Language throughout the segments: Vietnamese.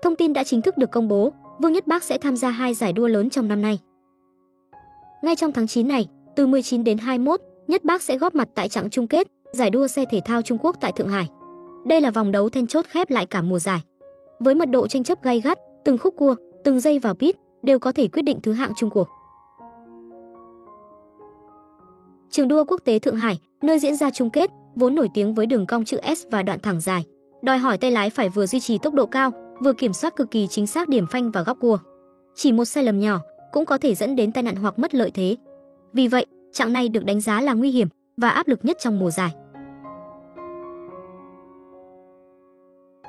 Thông tin đã chính thức được công bố, Vương Nhất Bác sẽ tham gia 2 giải đua lớn trong năm nay. Ngay trong tháng 9 này, từ 19 đến 21, Nhất Bác sẽ góp mặt tại chặng chung kết giải đua xe thể thao Trung Quốc tại Thượng Hải. Đây là vòng đấu then chốt khép lại cả mùa giải. Với mật độ tranh chấp gay gắt, từng khúc cua, từng giây vào pit đều có thể quyết định thứ hạng chung cuộc. Trường đua quốc tế Thượng Hải, nơi diễn ra chung kết, vốn nổi tiếng với đường cong chữ S và đoạn thẳng dài, đòi hỏi tay lái phải vừa duy trì tốc độ cao, vừa kiểm soát cực kỳ chính xác điểm phanh và góc cua. Chỉ một sai lầm nhỏ cũng có thể dẫn đến tai nạn hoặc mất lợi thế. Vì vậy, chặng này được đánh giá là nguy hiểm và áp lực nhất trong mùa giải.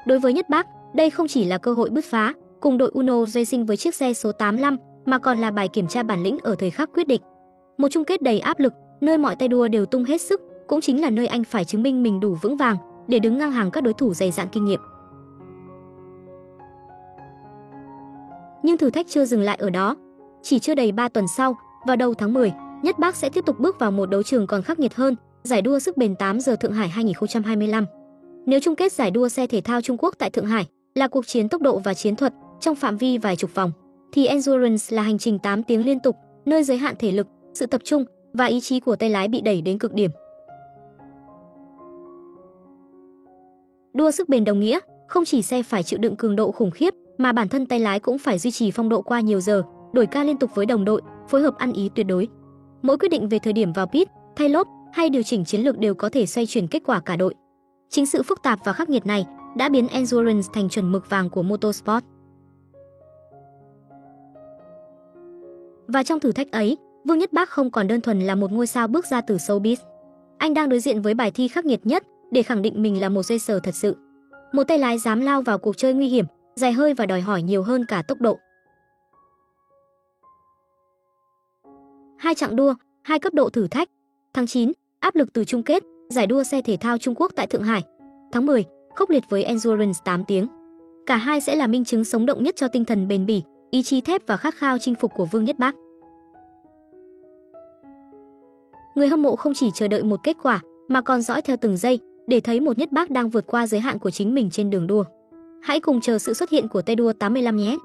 Đối với Nhất Bác, đây không chỉ là cơ hội bứt phá cùng đội Uno Racing với chiếc xe số 85, mà còn là bài kiểm tra bản lĩnh ở thời khắc quyết định. Một chung kết đầy áp lực, nơi mọi tay đua đều tung hết sức, cũng chính là nơi anh phải chứng minh mình đủ vững vàng để đứng ngang hàng các đối thủ dày dạn kinh nghiệm. Nhưng thử thách chưa dừng lại ở đó. Chỉ chưa đầy 3 tuần sau, vào đầu tháng 10, Nhất Bác sẽ tiếp tục bước vào một đấu trường còn khắc nghiệt hơn, giải đua sức bền 8 giờ Thượng Hải 2025. Nếu chung kết giải đua xe thể thao Trung Quốc tại Thượng Hải là cuộc chiến tốc độ và chiến thuật trong phạm vi vài chục vòng, thì Endurance là hành trình 8 tiếng liên tục, nơi giới hạn thể lực, sự tập trung và ý chí của tay lái bị đẩy đến cực điểm. Đua sức bền đồng nghĩa không chỉ xe phải chịu đựng cường độ khủng khiếp, mà bản thân tay lái cũng phải duy trì phong độ qua nhiều giờ, đổi ca liên tục với đồng đội, phối hợp ăn ý tuyệt đối. Mỗi quyết định về thời điểm vào pit, thay lốp hay điều chỉnh chiến lược đều có thể xoay chuyển kết quả cả đội. Chính sự phức tạp và khắc nghiệt này đã biến Endurance thành chuẩn mực vàng của motorsport. Và trong thử thách ấy, Vương Nhất Bác không còn đơn thuần là một ngôi sao bước ra từ showbiz. Anh đang đối diện với bài thi khắc nghiệt nhất để khẳng định mình là một racer thật sự. Một tay lái dám lao vào cuộc chơi nguy hiểm, dài hơi và đòi hỏi nhiều hơn cả tốc độ. 2 chặng đua, 2 cấp độ thử thách. Tháng 9, áp lực từ chung kết giải đua xe thể thao Trung Quốc tại Thượng Hải. Tháng 10, khốc liệt với Endurance 8 tiếng. Cả hai sẽ là minh chứng sống động nhất cho tinh thần bền bỉ, ý chí thép và khát khao chinh phục của Vương Nhất Bác. Người hâm mộ không chỉ chờ đợi một kết quả, mà còn dõi theo từng giây để thấy một Nhất Bác đang vượt qua giới hạn của chính mình trên đường đua. Hãy cùng chờ sự xuất hiện của tay đua 85 nhé!